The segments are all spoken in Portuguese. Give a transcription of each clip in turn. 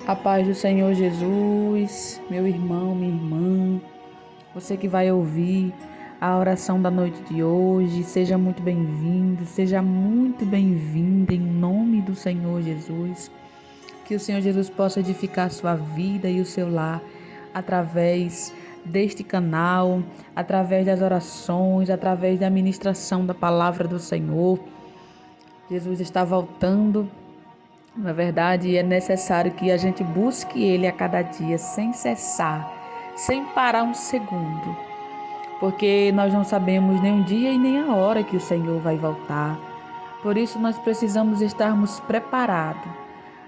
A paz do Senhor Jesus, meu irmão, minha irmã, você que vai ouvir a oração da noite de hoje, seja muito bem-vindo, seja muito bem-vinda em nome do Senhor Jesus. Que o Senhor Jesus possa edificar a sua vida e o seu lar através deste canal, através das orações, através da ministração da palavra do Senhor. Jesus está voltando. Na verdade, é necessário que a gente busque Ele a cada dia, sem cessar, sem parar um segundo, porque nós não sabemos nem o dia e nem a hora que o Senhor vai voltar. Por isso, nós precisamos estarmos preparados,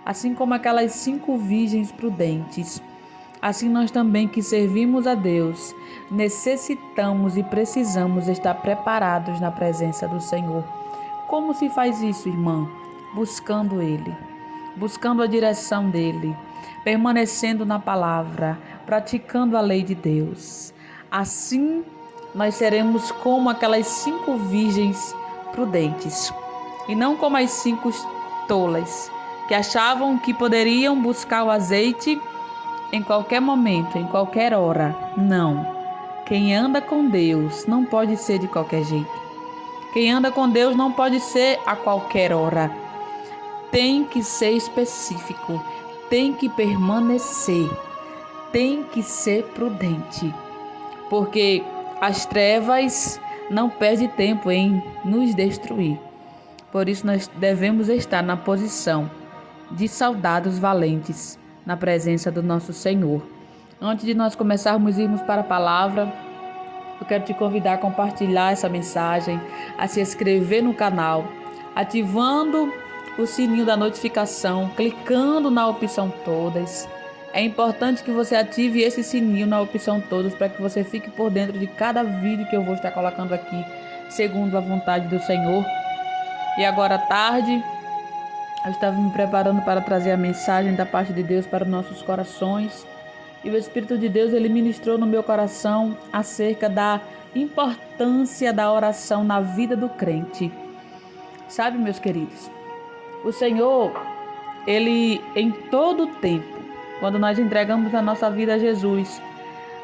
assim como aquelas 5 virgens prudentes. Assim, nós também que servimos a Deus, necessitamos e precisamos estar preparados na presença do Senhor. Como se faz isso, irmã? Buscando Ele, buscando a direção dEle, permanecendo na palavra, praticando a lei de Deus. Assim, nós seremos como aquelas 5 virgens prudentes, e não como as 5 tolas, que achavam que poderiam buscar o azeite em qualquer momento, em qualquer hora. Não. Quem anda com Deus não pode ser de qualquer jeito. Quem anda com Deus não pode ser a qualquer hora. Tem que ser específico, tem que permanecer, tem que ser prudente, porque as trevas não perdem tempo em nos destruir. Por isso nós devemos estar na posição de soldados valentes na presença do nosso Senhor. Antes de nós começarmos a irmos para a palavra, eu quero te convidar a compartilhar essa mensagem, a se inscrever no canal, ativando o sininho da notificação, clicando na opção todas. É importante que você ative esse sininho na opção todas para que você fique por dentro de cada vídeo que eu vou estar colocando aqui, segundo a vontade do Senhor. E agora à tarde, eu estava me preparando para trazer a mensagem da parte de Deus para os nossos corações. E o Espírito de Deus, ele ministrou no meu coração acerca da importância da oração na vida do crente. Sabe, meus queridos, o Senhor, ele em todo o tempo, quando nós entregamos a nossa vida a Jesus,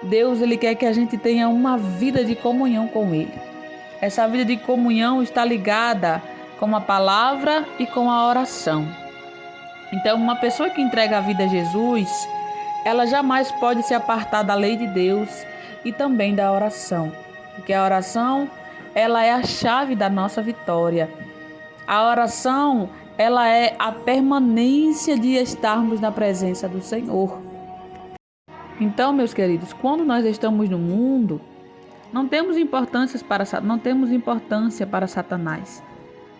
Deus, ele quer que a gente tenha uma vida de comunhão com Ele. Essa vida de comunhão está ligada com a palavra e com a oração. Então, uma pessoa que entrega a vida a Jesus, ela jamais pode se apartar da lei de Deus e também da oração, porque a oração, ela é a chave da nossa vitória. A oração, ela é a permanência de estarmos na presença do Senhor. Então, meus queridos, quando nós estamos no mundo, não temos importância para Satanás.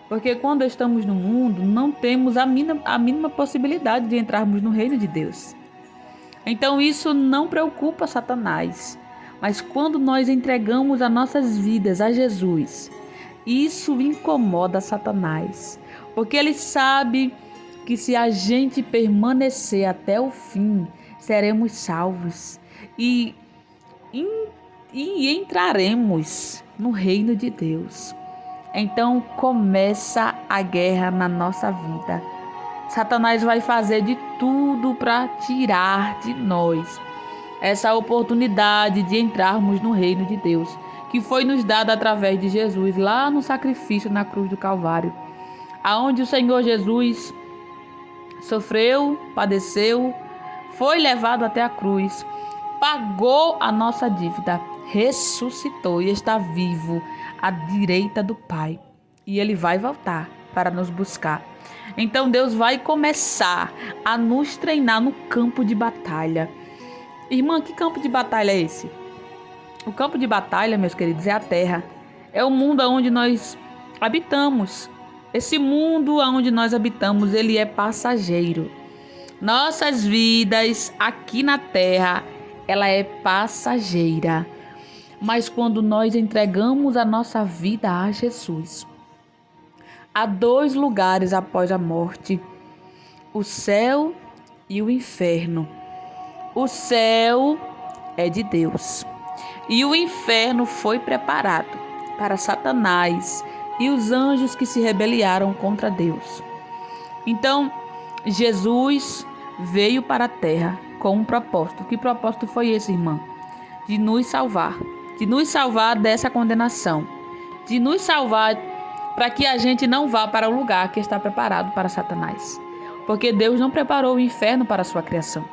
Porque quando estamos no mundo, não temos a mínima possibilidade de entrarmos no reino de Deus. Então isso não preocupa Satanás. Mas quando nós entregamos as nossas vidas a Jesus, isso incomoda Satanás. Porque ele sabe que se a gente permanecer até o fim, seremos salvos e entraremos no reino de Deus. Então começa a guerra na nossa vida. Satanás vai fazer de tudo para tirar de nós essa oportunidade de entrarmos no reino de Deus, que foi nos dada através de Jesus, lá no sacrifício na cruz do Calvário, aonde o Senhor Jesus sofreu, padeceu, foi levado até a cruz, pagou a nossa dívida, ressuscitou e está vivo à direita do Pai. E Ele vai voltar para nos buscar. Então Deus vai começar a nos treinar no campo de batalha. Irmã, que campo de batalha é esse? O campo de batalha, meus queridos, é a terra. É o mundo onde nós habitamos. Esse mundo onde nós habitamos, ele é passageiro. Nossas vidas aqui na terra, ela é passageira. Mas quando nós entregamos a nossa vida a Jesus, há 2 lugares após a morte: o céu e o inferno. O céu é de Deus e o inferno foi preparado para Satanás e os anjos que se rebelaram contra Deus. Então, Jesus veio para a terra com um propósito. Que propósito foi esse, irmã? De nos salvar dessa condenação, de nos salvar para que a gente não vá para o lugar que está preparado para Satanás. Porque Deus não preparou o inferno para a sua criação.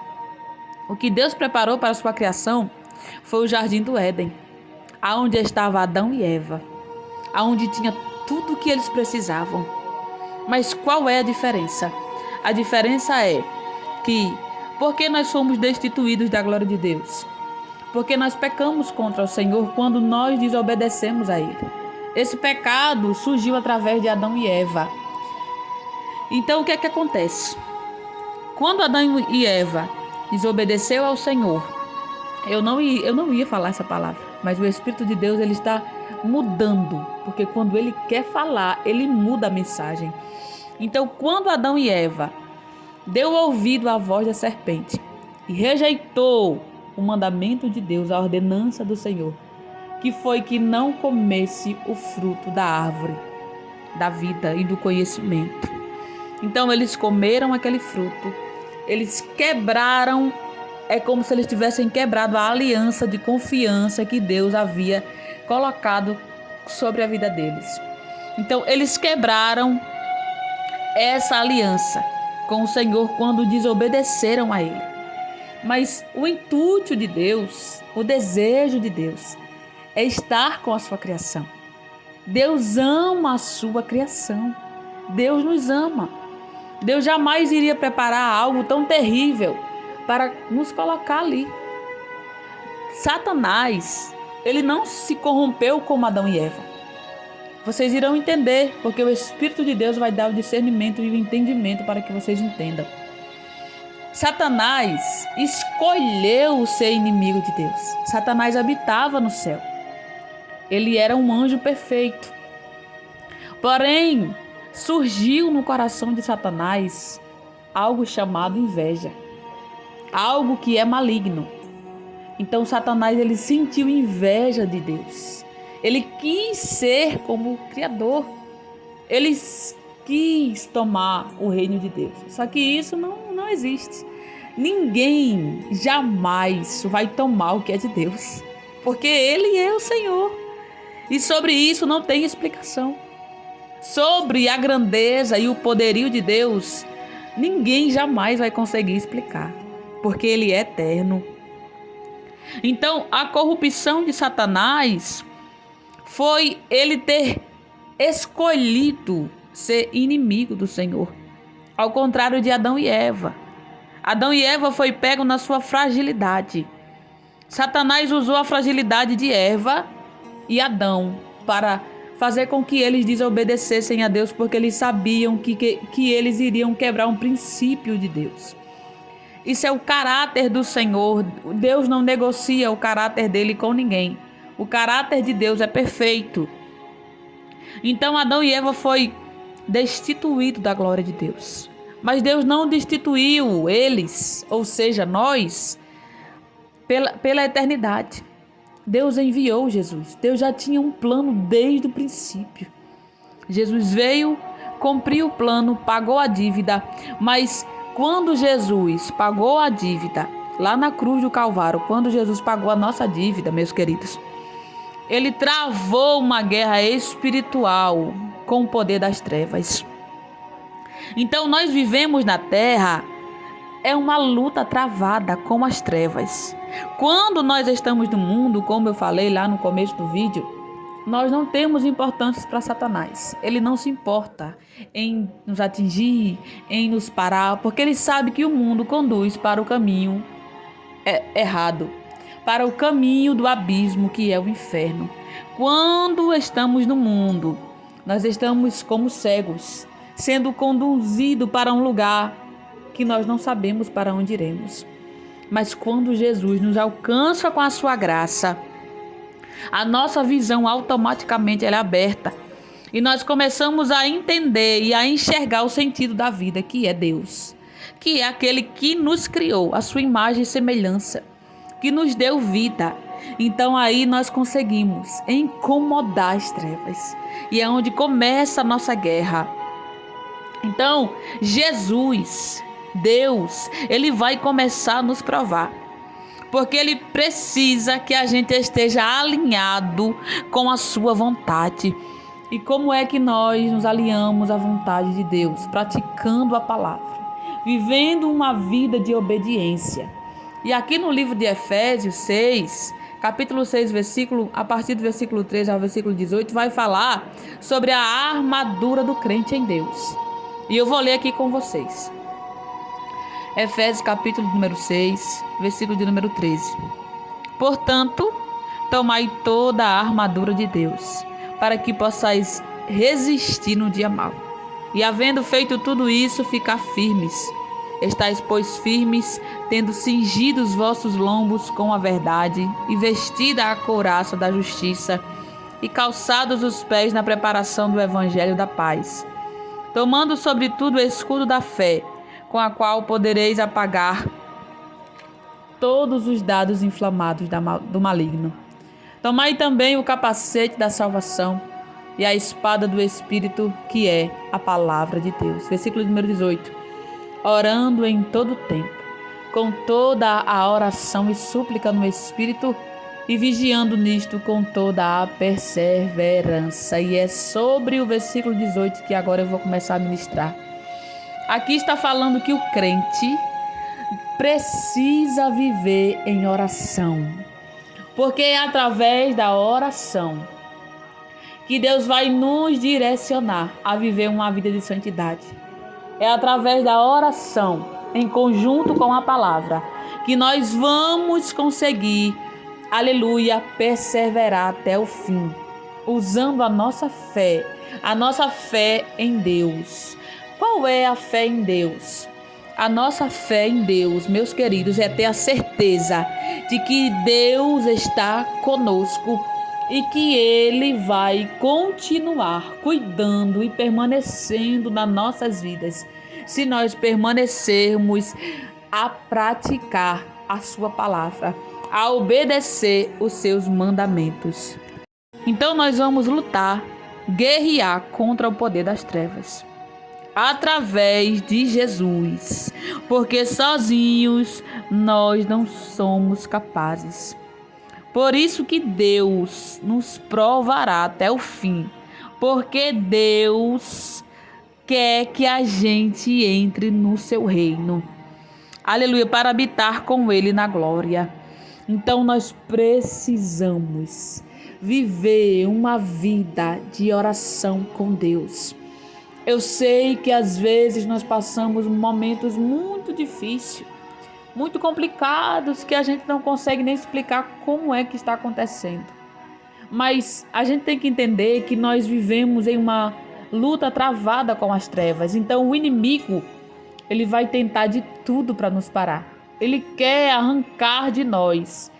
O que Deus preparou para a sua criação foi o jardim do Éden, aonde estava Adão e Eva, aonde tinha tudo o que eles precisavam. Mas qual é a diferença? A diferença é que, porque nós fomos destituídos da glória de Deus, porque nós pecamos contra o Senhor quando nós desobedecemos a Ele. Esse pecado surgiu através de Adão e Eva. Então o que é que acontece? Quando Adão e Eva desobedeceu ao Senhor, eu não ia falar essa palavra, mas o Espírito de Deus ele está mudando, porque quando Ele quer falar, Ele muda a mensagem. Então, quando Adão e Eva deu ouvido à voz da serpente e rejeitou o mandamento de Deus, a ordenança do Senhor, que foi que não comesse o fruto da árvore da vida e do conhecimento. Então, eles comeram aquele fruto, eles quebraram, é como se eles tivessem quebrado a aliança de confiança que Deus havia colocado sobre a vida deles. Então, eles quebraram essa aliança com o Senhor quando desobedeceram a Ele. Mas o intuito de Deus, o desejo de Deus, é estar com a sua criação. Deus ama a sua criação. Deus nos ama. Deus jamais iria preparar algo tão terrível para nos colocar ali. Satanás, ele não se corrompeu como Adão e Eva. Vocês irão entender, porque o Espírito de Deus vai dar o discernimento e o entendimento para que vocês entendam. Satanás escolheu ser inimigo de Deus. Satanás habitava no céu. Ele era um anjo perfeito. Porém, surgiu no coração de Satanás algo chamado inveja. Algo que é maligno. Então Satanás ele sentiu inveja de Deus. Ele quis ser como o Criador. Ele quis tomar o reino de Deus. Só que isso não existe. Ninguém jamais vai tomar o que é de Deus. Porque Ele é o Senhor. E sobre isso não tem explicação. Sobre a grandeza e o poderio de Deus, ninguém jamais vai conseguir explicar. Porque Ele é eterno. Então, a corrupção de Satanás foi ele ter escolhido ser inimigo do Senhor, ao contrário de Adão e Eva. Adão e Eva foi pego na sua fragilidade. Satanás usou a fragilidade de Eva e Adão para fazer com que eles desobedecessem a Deus, porque eles sabiam que eles iriam quebrar um princípio de Deus. Isso é o caráter do Senhor. Deus não negocia o caráter dele com ninguém. O caráter de Deus é perfeito. Então Adão e Eva foi destituído da glória de Deus. Mas Deus não destituiu eles, ou seja, nós, pela eternidade. Deus enviou Jesus. Deus já tinha um plano desde o princípio. Jesus veio, cumpriu o plano, pagou a dívida, mas quando Jesus pagou a dívida, lá na cruz do Calvário, quando Jesus pagou a nossa dívida, meus queridos, Ele travou uma guerra espiritual com o poder das trevas. Então nós vivemos na terra, é uma luta travada com as trevas. Quando nós estamos no mundo, como eu falei lá no começo do vídeo, nós não temos importância para Satanás. Ele não se importa em nos atingir, em nos parar, porque ele sabe que o mundo conduz para o caminho errado, para o caminho do abismo, que é o inferno. Quando estamos no mundo, nós estamos como cegos, sendo conduzidos para um lugar que nós não sabemos para onde iremos. Mas quando Jesus nos alcança com a sua graça, a nossa visão automaticamente ela é aberta e nós começamos a entender e a enxergar o sentido da vida, que é Deus, que é aquele que nos criou, a sua imagem e semelhança, que nos deu vida. Então aí nós conseguimos incomodar as trevas e é onde começa a nossa guerra. Então Jesus Deus, ele vai começar a nos provar. Porque ele precisa que a gente esteja alinhado com a sua vontade. E como é que nós nos alinhamos à vontade de Deus? Praticando a palavra, vivendo uma vida de obediência. E aqui no livro de Efésios 6, capítulo 6, a partir do versículo 13 ao versículo 18, vai falar sobre a armadura do crente em Deus. E eu vou ler aqui com vocês. Efésios capítulo número 6, versículo de número 13. Portanto, tomai toda a armadura de Deus, para que possais resistir no dia mau. E havendo feito tudo isso, ficar firmes. Estais, pois, firmes, tendo cingido os vossos lombos com a verdade, e vestida a couraça da justiça, e calçados os pés na preparação do evangelho da paz. Tomando sobretudo o escudo da fé, com a qual podereis apagar todos os dardos inflamados do maligno. Tomai também o capacete da salvação e a espada do Espírito, que é a palavra de Deus. Versículo número 18. Orando em todo tempo, com toda a oração e súplica no Espírito, e vigiando nisto com toda a perseverança. E é sobre o versículo 18 que agora eu vou começar a ministrar. Aqui está falando que o crente precisa viver em oração, porque é através da oração que Deus vai nos direcionar a viver uma vida de santidade. É através da oração, em conjunto com a palavra, que nós vamos conseguir, aleluia, perseverar até o fim, usando a nossa fé em Deus. Qual é a fé em Deus? A nossa fé em Deus, meus queridos, é ter a certeza de que Deus está conosco e que Ele vai continuar cuidando e permanecendo nas nossas vidas, se nós permanecermos a praticar a sua palavra, a obedecer os seus mandamentos. Então nós vamos lutar, guerrear contra o poder das trevas, através de Jesus, porque sozinhos nós não somos capazes. Por isso que Deus nos provará até o fim, porque Deus quer que a gente entre no seu reino, aleluia, para habitar com Ele na glória. Então nós precisamos viver uma vida de oração com Deus. Eu sei que às vezes nós passamos momentos muito difíceis, muito complicados, que a gente não consegue nem explicar como é que está acontecendo. Mas a gente tem que entender que nós vivemos em uma luta travada com as trevas. Então o inimigo, ele vai tentar de tudo para nos parar. Ele quer arrancar de nós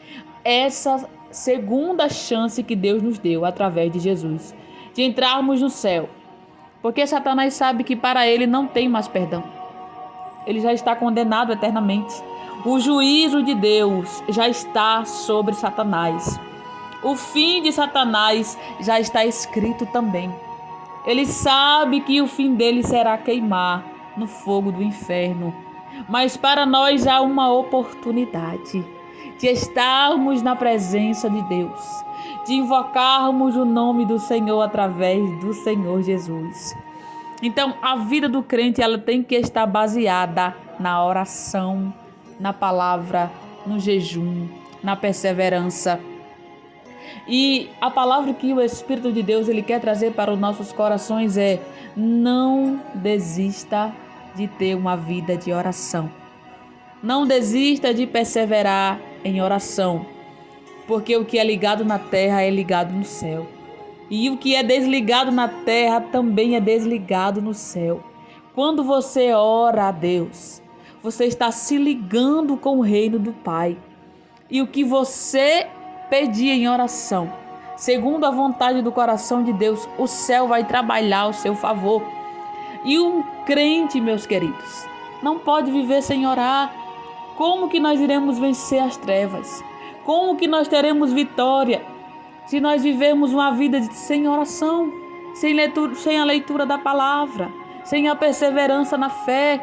essa segunda chance que Deus nos deu através de Jesus, de entrarmos no céu. Porque Satanás sabe que para ele não tem mais perdão. Ele já está condenado eternamente. O juízo de Deus já está sobre Satanás. O fim de Satanás já está escrito também. Ele sabe que o fim dele será queimar no fogo do inferno. Mas para nós há uma oportunidade de estarmos na presença de Deus, de invocarmos o nome do Senhor através do Senhor Jesus. Então, a vida do crente, ela tem que estar baseada na oração, na palavra, no jejum, na perseverança. E a palavra que o Espírito de Deus ele quer trazer para os nossos corações é: não desista de ter uma vida de oração. Não desista de perseverar em oração, porque o que é ligado na terra é ligado no céu. E o que é desligado na terra também é desligado no céu. Quando você ora a Deus, você está se ligando com o reino do Pai. E o que você pedir em oração, segundo a vontade do coração de Deus, o céu vai trabalhar ao seu favor. E um crente, meus queridos, não pode viver sem orar. Como que nós iremos vencer as trevas? Como que nós teremos vitória se nós vivermos uma vida sem oração, sem a leitura da palavra, sem a perseverança na fé?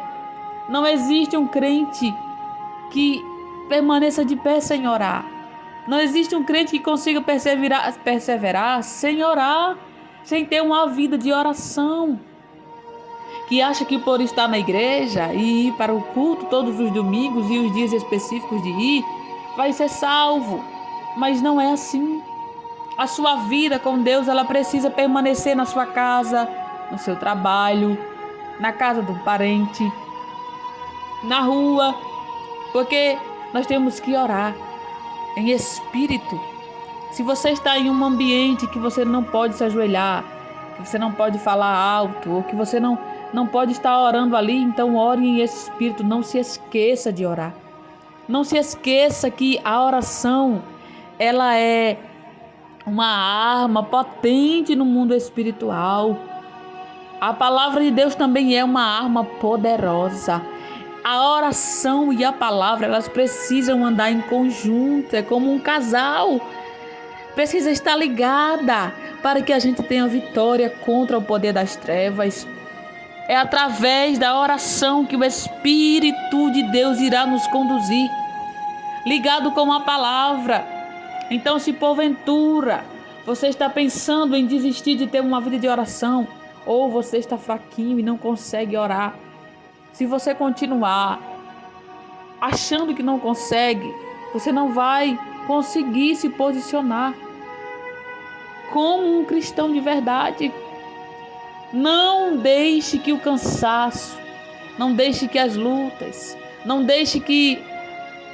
Não existe um crente que permaneça de pé sem orar. Não existe um crente que consiga perseverar sem orar, sem ter uma vida de oração. Que acha que por estar na igreja e ir para o culto todos os domingos e os dias específicos de ir, vai ser salvo. Mas não é assim. A sua vida com Deus, ela precisa permanecer na sua casa, no seu trabalho, na casa do parente, na rua, porque nós temos que orar em espírito. Se você está em um ambiente que você não pode se ajoelhar, que você não pode falar alto, ou que você não pode estar orando ali, então ore em espírito. Não se esqueça de orar. Não se esqueça que a oração, ela é uma arma potente no mundo espiritual. A palavra de Deus também é uma arma poderosa. A oração e a palavra, elas precisam andar em conjunto, é como um casal. Precisa estar ligada para que a gente tenha vitória contra o poder das trevas. É através da oração que o Espírito de Deus irá nos conduzir, ligado com a palavra. Então, se porventura você está pensando em desistir de ter uma vida de oração, ou você está fraquinho e não consegue orar, se você continuar achando que não consegue, você não vai conseguir se posicionar como um cristão de verdade. Não deixe que o cansaço, não deixe que as lutas, não deixe que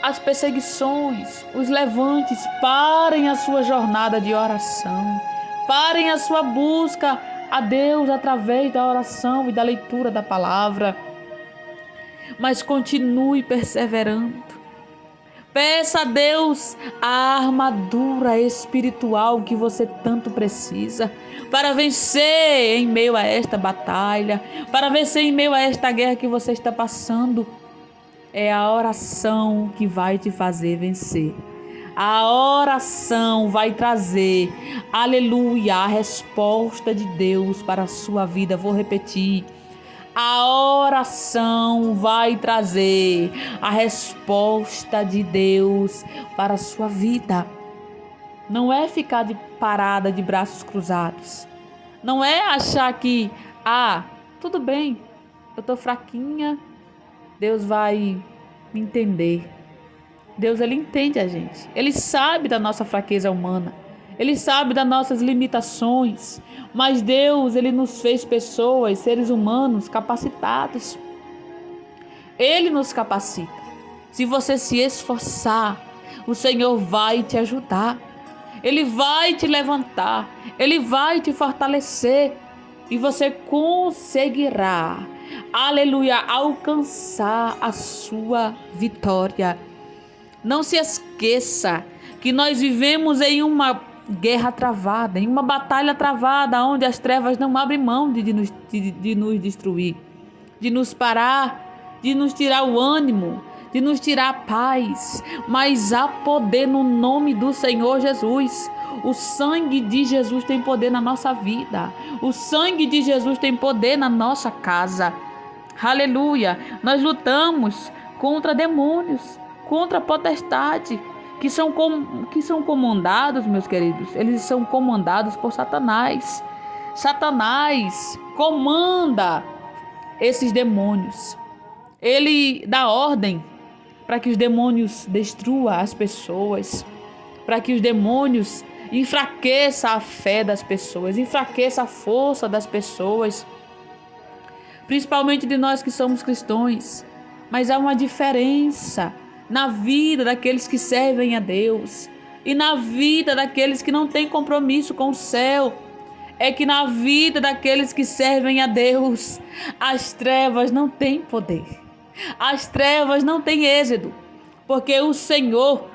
as perseguições, os levantes, parem a sua jornada de oração, parem a sua busca a Deus através da oração e da leitura da palavra. Mas continue perseverando. Peça a Deus a armadura espiritual que você tanto precisa para vencer em meio a esta batalha, para vencer em meio a esta guerra que você está passando. É a oração que vai te fazer vencer. A oração vai trazer, aleluia, a resposta de Deus para a sua vida. Vou repetir. A oração vai trazer a resposta de Deus para a sua vida. Não é ficar parada de braços cruzados. Não é achar que, tudo bem, eu estou fraquinha, Deus vai me entender. Deus, Ele entende a gente. Ele sabe da nossa fraqueza humana. Ele sabe das nossas limitações. Mas Deus, Ele nos fez pessoas, seres humanos capacitados. Ele nos capacita. Se você se esforçar, o Senhor vai te ajudar. Ele vai te levantar. Ele vai te fortalecer. E você conseguirá, aleluia, alcançar a sua vitória. Não se esqueça que nós vivemos em uma guerra travada, em uma batalha travada, onde as trevas não abrem mão de nos destruir, de nos parar, de nos tirar o ânimo, de nos tirar a paz. Mas há poder no nome do Senhor Jesus. O sangue de Jesus tem poder na nossa vida. O sangue de Jesus tem poder na nossa casa. Aleluia! Nós lutamos contra demônios, contra potestade, que são comandados, meus queridos, eles são comandados por Satanás. Satanás comanda esses demônios. Ele dá ordem para que os demônios destruam as pessoas, para que os demônios enfraqueçam a fé das pessoas, enfraqueçam a força das pessoas, principalmente de nós que somos cristãos. Mas há uma diferença na vida daqueles que servem a Deus e na vida daqueles que não têm compromisso com o céu. É que na vida daqueles que servem a Deus, as trevas não têm poder, as trevas não têm êxito, porque o Senhor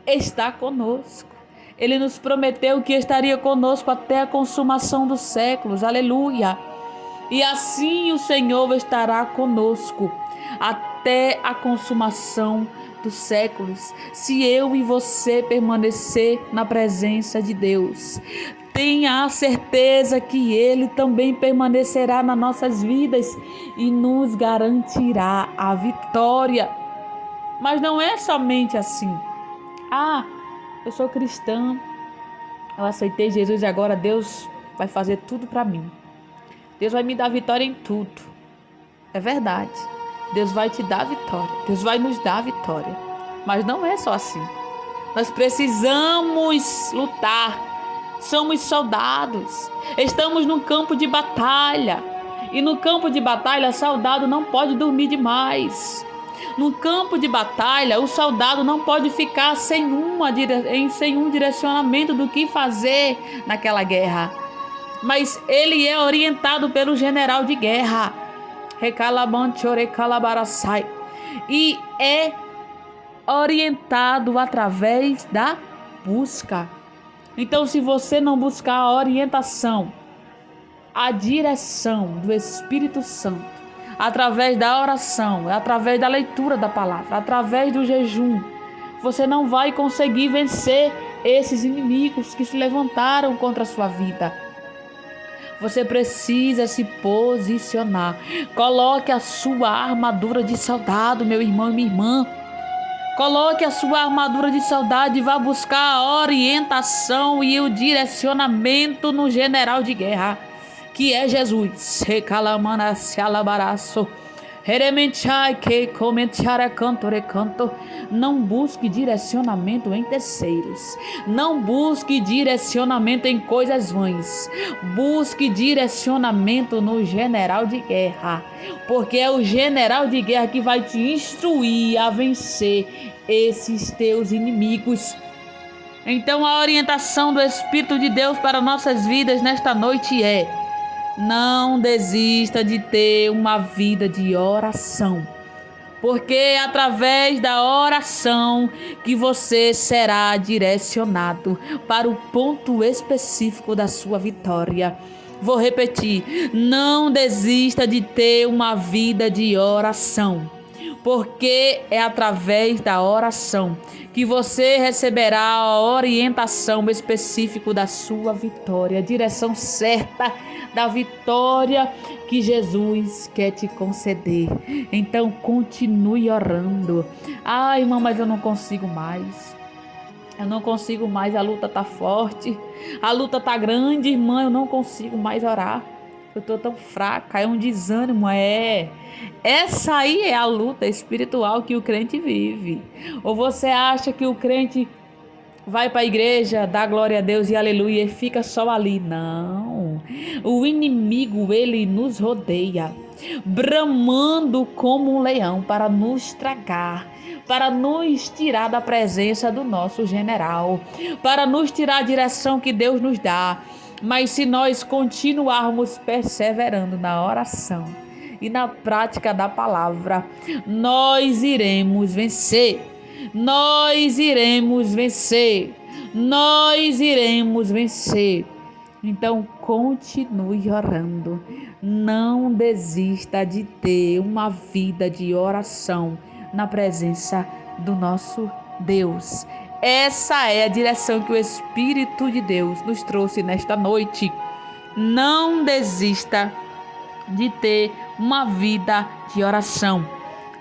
está conosco. Ele nos prometeu que estaria conosco até a consumação dos séculos, aleluia. E assim o Senhor estará conosco até a consumação dos séculos, se eu e você permanecer na presença de Deus. tenha a certeza que Ele também permanecerá nas nossas vidas e nos garantirá a vitória. Mas não é somente assim. Eu sou cristã, eu aceitei Jesus e agora Deus vai fazer tudo para mim. Deus vai me dar vitória em tudo. É verdade. Deus vai te dar vitória. Deus vai nos dar vitória. Mas não é só assim. Nós precisamos lutar. Somos soldados. Estamos num campo de batalha. E no campo de batalha, soldado não pode dormir demais. No campo de batalha, o soldado não pode ficar sem um direcionamento do que fazer naquela guerra. Mas ele é orientado pelo general de guerra. E é orientado através da busca. Então, se você não buscar a orientação, a direção do Espírito Santo, através da oração, através da leitura da palavra, através do jejum, você não vai conseguir vencer esses inimigos que se levantaram contra a sua vida. Você precisa se posicionar. Coloque a sua armadura de soldado, meu irmão e minha irmã. Coloque a sua armadura de soldado e vá buscar a orientação e o direcionamento no general de guerra, que é Jesus. Não busque direcionamento em terceiros. Não busque direcionamento em coisas vãs. Busque direcionamento no general de guerra. Porque é o general de guerra que vai te instruir a vencer esses teus inimigos. Então a orientação do Espírito de Deus para nossas vidas nesta noite é: não desista de ter uma vida de oração, porque é através da oração que você será direcionado para o ponto específico da sua vitória. Vou repetir: não desista de ter uma vida de oração, porque é através da oração que você receberá a orientação específica da sua vitória, a direção certa da vitória que Jesus quer te conceder. Então continue orando. Irmã, mas eu não consigo mais. Eu não consigo mais, a luta tá forte, a luta tá grande, irmã, eu não consigo mais orar. Eu tô tão fraca, é um desânimo, Essa aí é a luta espiritual que o crente vive. Ou você acha que o crente vai para a igreja, dá glória a Deus e aleluia e fica só ali? Não. O inimigo, ele nos rodeia, bramando como um leão para nos tragar, para nos tirar da presença do nosso general, para nos tirar a direção que Deus nos dá. Mas se nós continuarmos perseverando na oração e na prática da palavra, nós iremos vencer. Nós iremos vencer. Nós iremos vencer. Então continue orando. Não desista de ter uma vida de oração na presença do nosso Deus. Essa é a direção que o Espírito de Deus nos trouxe nesta noite. Não desista de ter uma vida de oração.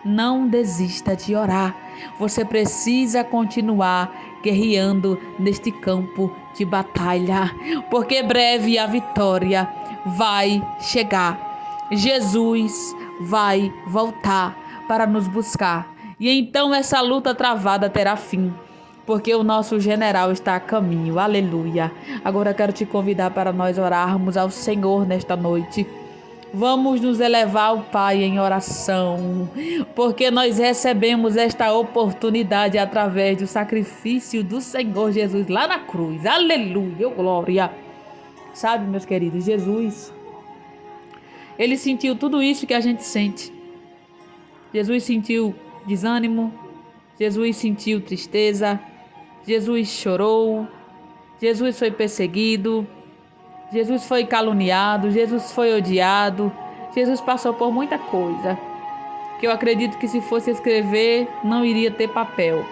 Não desista de orar. Você precisa continuar guerreando neste campo de batalha, porque breve a vitória vai chegar. Jesus vai voltar para nos buscar. E então essa luta travada terá fim, porque o nosso general está a caminho. Aleluia. Agora quero te convidar para nós orarmos ao Senhor nesta noite. Vamos nos elevar ao Pai em oração, porque nós recebemos esta oportunidade através do sacrifício do Senhor Jesus lá na cruz. Aleluia, glória. Sabe, meus queridos, Jesus, ele sentiu tudo isso que a gente sente. Jesus sentiu desânimo, Jesus sentiu tristeza, Jesus chorou, Jesus foi perseguido, Jesus foi caluniado, Jesus foi odiado, Jesus passou por muita coisa, que eu acredito que se fosse escrever não iria ter papel,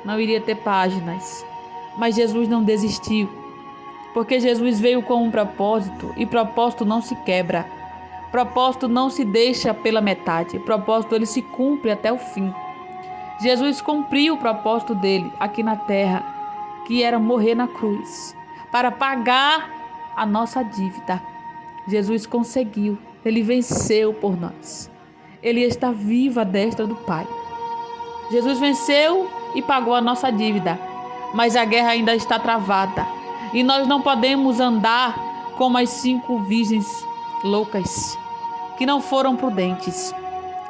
não iria ter páginas, mas Jesus não desistiu. Porque Jesus veio com um propósito e propósito não se quebra. Propósito não se deixa pela metade. Propósito ele se cumpre até o fim. Jesus cumpriu o propósito dele aqui na terra, que era morrer na cruz, para pagar a nossa dívida. Jesus conseguiu, ele venceu por nós. Ele está vivo à destra do Pai. Jesus venceu e pagou a nossa dívida, mas a guerra ainda está travada. E nós não podemos andar como as 5 virgens loucas, que não foram prudentes.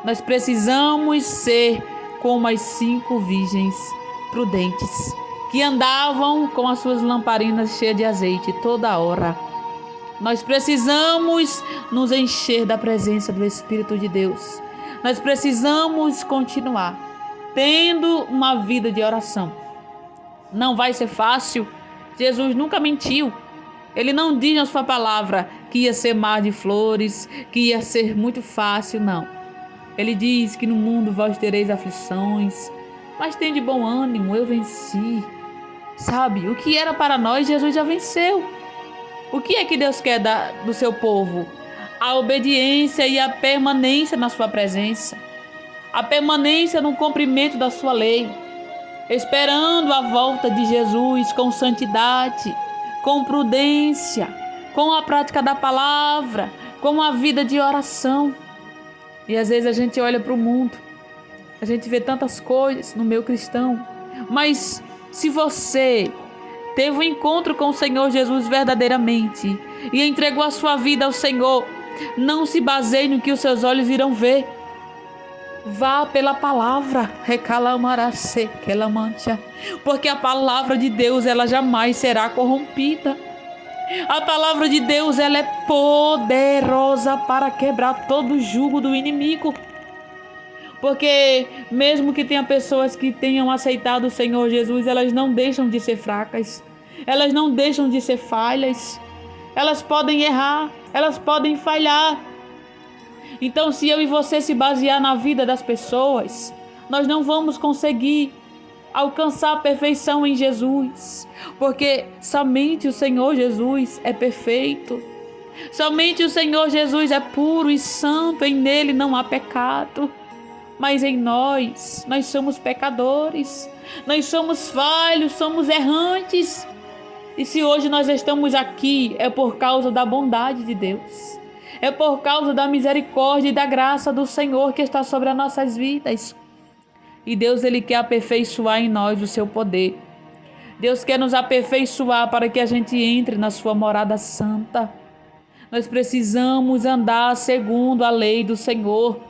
Nós precisamos ser como as 5 virgens prudentes, que andavam com as suas lamparinas cheias de azeite toda hora. Nós precisamos nos encher da presença do Espírito de Deus. Nós precisamos continuar tendo uma vida de oração. Não vai ser fácil. Jesus nunca mentiu. Ele não diz na sua palavra que ia ser mar de flores, que ia ser muito fácil, não. Ele diz que no mundo vós tereis aflições, mas tem de bom ânimo, eu venci. Sabe, o que era para nós, Jesus já venceu. O que é que Deus quer do seu povo? A obediência e a permanência na sua presença. A permanência no cumprimento da sua lei. Esperando a volta de Jesus com santidade, com prudência, com a prática da palavra, com a vida de oração. E às vezes a gente olha para o mundo, a gente vê tantas coisas no meio cristão, mas se você teve um encontro com o Senhor Jesus verdadeiramente e entregou a sua vida ao Senhor, não se baseie no que os seus olhos irão ver. Vá pela palavra, porque a palavra de Deus ela jamais será corrompida. A palavra de Deus ela é poderosa para quebrar todo o jugo do inimigo. Porque mesmo que tenha pessoas que tenham aceitado o Senhor Jesus, elas não deixam de ser fracas. Elas não deixam de ser falhas. Elas podem errar, elas podem falhar. Então, se eu e você se basear na vida das pessoas, nós não vamos conseguir alcançar a perfeição em Jesus. Porque somente o Senhor Jesus é perfeito. Somente o Senhor Jesus é puro e santo, em nele não há pecado. Mas em nós somos pecadores, nós somos falhos, somos errantes. E se hoje nós estamos aqui, é por causa da bondade de Deus. É por causa da misericórdia e da graça do Senhor que está sobre as nossas vidas. E Deus, Ele quer aperfeiçoar em nós o seu poder. Deus quer nos aperfeiçoar para que a gente entre na sua morada santa. Nós precisamos andar segundo a lei do Senhor.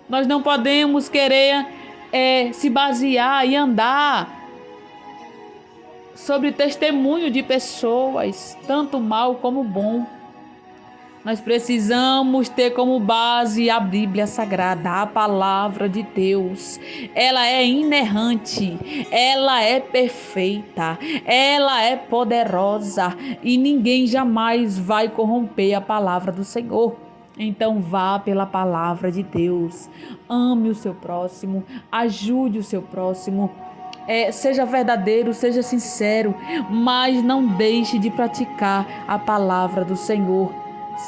Nós não podemos querer se basear e andar sobre testemunho de pessoas, tanto mal como bom. Nós precisamos ter como base a Bíblia Sagrada, a palavra de Deus. Ela é inerrante, ela é perfeita, ela é poderosa e ninguém jamais vai corromper a palavra do Senhor. Então vá pela palavra de Deus, ame o seu próximo, ajude o seu próximo, seja verdadeiro, seja sincero, mas não deixe de praticar a palavra do Senhor.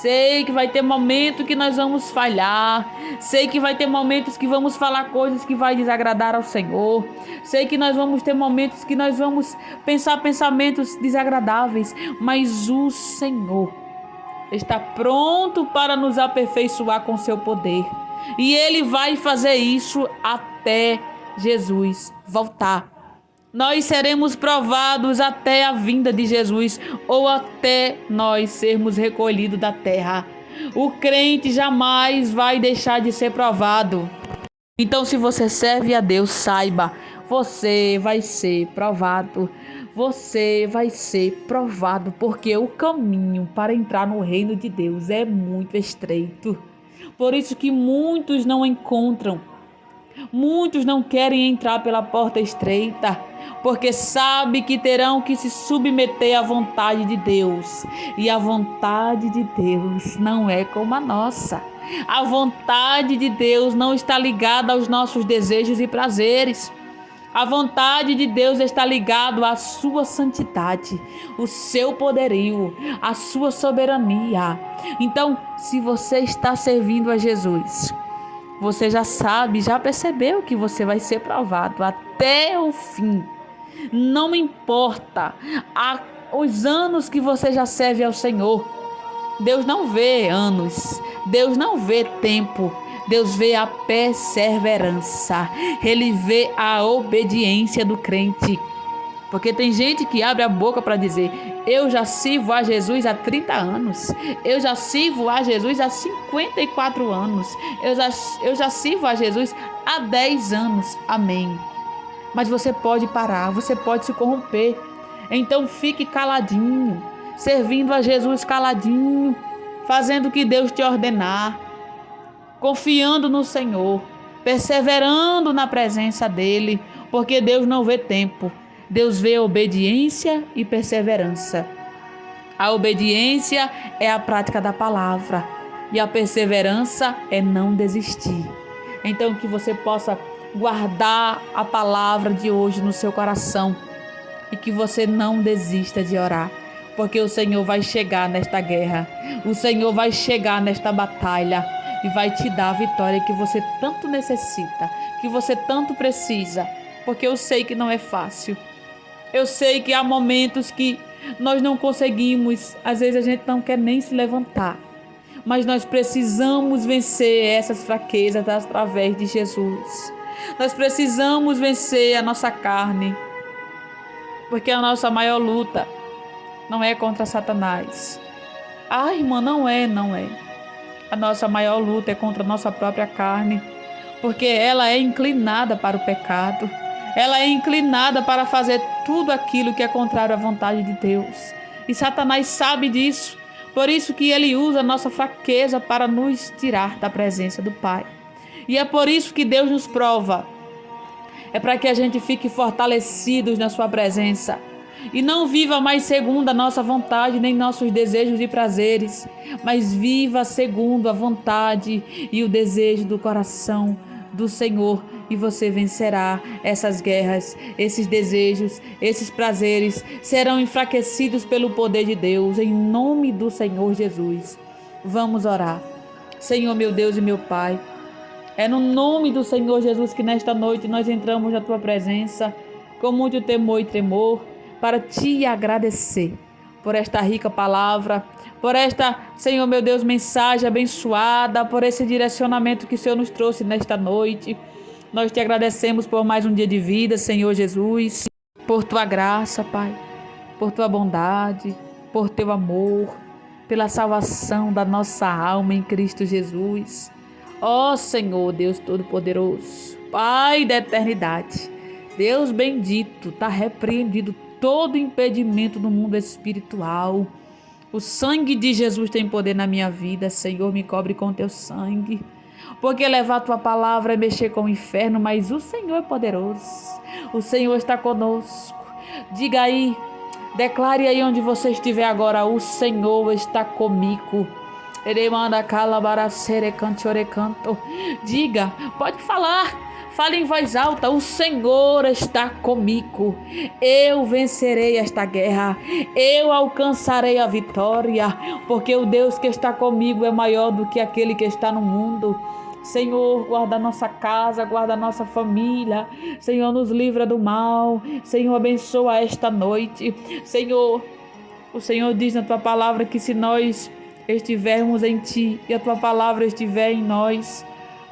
Sei que vai ter momentos que nós vamos falhar, sei que vai ter momentos que vamos falar coisas que vai desagradar ao Senhor, sei que nós vamos ter momentos que nós vamos pensar pensamentos desagradáveis, mas o Senhor está pronto para nos aperfeiçoar com seu poder. E Ele vai fazer isso até Jesus voltar. Nós seremos provados até a vinda de Jesus ou até nós sermos recolhidos da terra. O crente jamais vai deixar de ser provado. Então, se você serve a Deus, saiba, você vai ser provado. Você vai ser provado, porque o caminho para entrar no reino de Deus é muito estreito. Por isso que muitos não encontram. Muitos não querem entrar pela porta estreita, porque sabem que terão que se submeter à vontade de Deus. E a vontade de Deus não é como a nossa. A vontade de Deus não está ligada aos nossos desejos e prazeres. A vontade de Deus está ligada à sua santidade, o seu poderio, a sua soberania. Então, se você está servindo a Jesus, você já sabe, já percebeu que você vai ser provado até o fim. Não importa os anos que você já serve ao Senhor. Deus não vê anos, Deus não vê tempo, Deus vê a perseverança, Ele vê a obediência do crente. Porque tem gente que abre a boca para dizer: eu já sirvo a Jesus há 30 anos, eu já sirvo a Jesus há 54 anos, eu já sirvo a Jesus há 10 anos. Amém. Mas você pode parar, você pode se corromper. Então fique caladinho, servindo a Jesus caladinho, fazendo o que Deus te ordenar, confiando no Senhor, perseverando na presença dEle, porque Deus não vê tempo, Deus vê obediência e perseverança. A obediência é a prática da palavra e a perseverança é não desistir. Então que você possa guardar a palavra de hoje no seu coração e que você não desista de orar, porque o Senhor vai chegar nesta guerra, o Senhor vai chegar nesta batalha e vai te dar a vitória que você tanto necessita, que você tanto precisa, porque eu sei que não é fácil. Eu sei que há momentos que nós não conseguimos, às vezes a gente não quer nem se levantar, mas nós precisamos vencer essas fraquezas através de Jesus. Nós precisamos vencer a nossa carne, porque a nossa maior luta não é contra Satanás. Ah, irmã, não é. A nossa maior luta é contra a nossa própria carne, porque ela é inclinada para o pecado. Ela é inclinada para fazer tudo aquilo que é contrário à vontade de Deus. E Satanás sabe disso. Por isso que ele usa a nossa fraqueza para nos tirar da presença do Pai. E é por isso que Deus nos prova. É para que a gente fique fortalecidos na sua presença. E não viva mais segundo a nossa vontade, nem nossos desejos e prazeres, mas viva segundo a vontade e o desejo do coração do Senhor, e você vencerá essas guerras, esses desejos, esses prazeres serão enfraquecidos pelo poder de Deus, em nome do Senhor Jesus. Vamos orar. Senhor, meu Deus e meu Pai, é no nome do Senhor Jesus que nesta noite nós entramos na Tua presença com muito temor e tremor, para Te agradecer por esta rica palavra, por esta, Senhor meu Deus, mensagem abençoada, por esse direcionamento que o Senhor nos trouxe nesta noite. Nós Te agradecemos por mais um dia de vida, Senhor Jesus, por Tua graça, Pai, por Tua bondade, por Teu amor, pela salvação da nossa alma em Cristo Jesus. Ó Senhor, Deus Todo-Poderoso, Pai da eternidade, Deus bendito, está repreendido todo impedimento no mundo espiritual. O sangue de Jesus tem poder na minha vida, Senhor, me cobre com Teu sangue, porque levar a Tua palavra é mexer com o inferno, mas o Senhor é poderoso, o Senhor está conosco. Diga aí, declare aí onde você estiver agora: o Senhor está comigo. Diga, pode falar. Fale em voz alta: o Senhor está comigo, eu vencerei esta guerra, eu alcançarei a vitória, porque o Deus que está comigo é maior do que aquele que está no mundo. Senhor, guarda a nossa casa, guarda a nossa família, Senhor, nos livra do mal, Senhor, abençoa esta noite. Senhor, o Senhor diz na Tua palavra que se nós estivermos em Ti e a Tua palavra estiver em nós,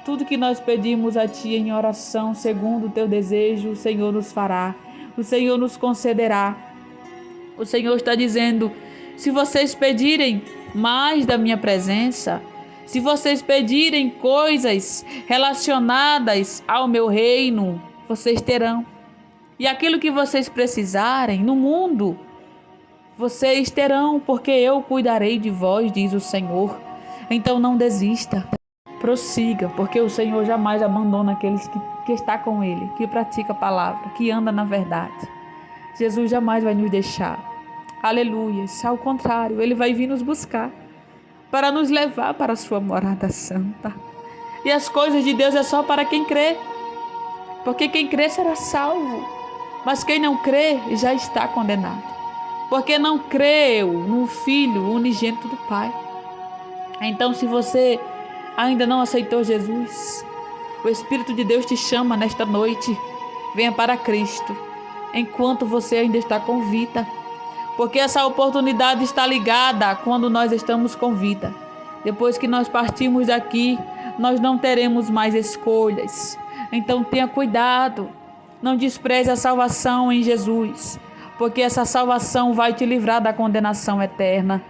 tudo que nós pedimos a Ti em oração, segundo o Teu desejo, o Senhor nos fará, o Senhor nos concederá. O Senhor está dizendo: se vocês pedirem mais da minha presença, se vocês pedirem coisas relacionadas ao meu reino, vocês terão. E aquilo que vocês precisarem no mundo, vocês terão, porque eu cuidarei de vós, diz o Senhor. Então não desista. Prossiga, porque o Senhor jamais abandona aqueles que está com Ele, que pratica a palavra, que anda na verdade. Jesus jamais vai nos deixar. Aleluia. Ao contrário, Ele vai vir nos buscar para nos levar para a sua morada santa. E as coisas de Deus é só para quem crê. Porque quem crê será salvo, mas quem não crê já está condenado, porque não creu no Filho unigênito do Pai. Então, se você ainda não aceitou Jesus, o Espírito de Deus te chama nesta noite. Venha para Cristo, enquanto você ainda está com vida, porque essa oportunidade está ligada quando nós estamos com vida. Depois que nós partirmos daqui, nós não teremos mais escolhas. Então tenha cuidado, não despreze a salvação em Jesus, porque essa salvação vai te livrar da condenação eterna.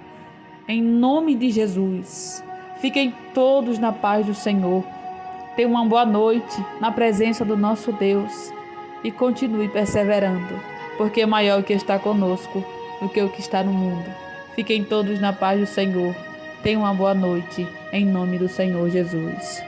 Em nome de Jesus, fiquem todos na paz do Senhor. Tenha uma boa noite na presença do nosso Deus e continue perseverando, porque maior o que está conosco do que o que está no mundo. Fiquem todos na paz do Senhor. Tenham uma boa noite, em nome do Senhor Jesus.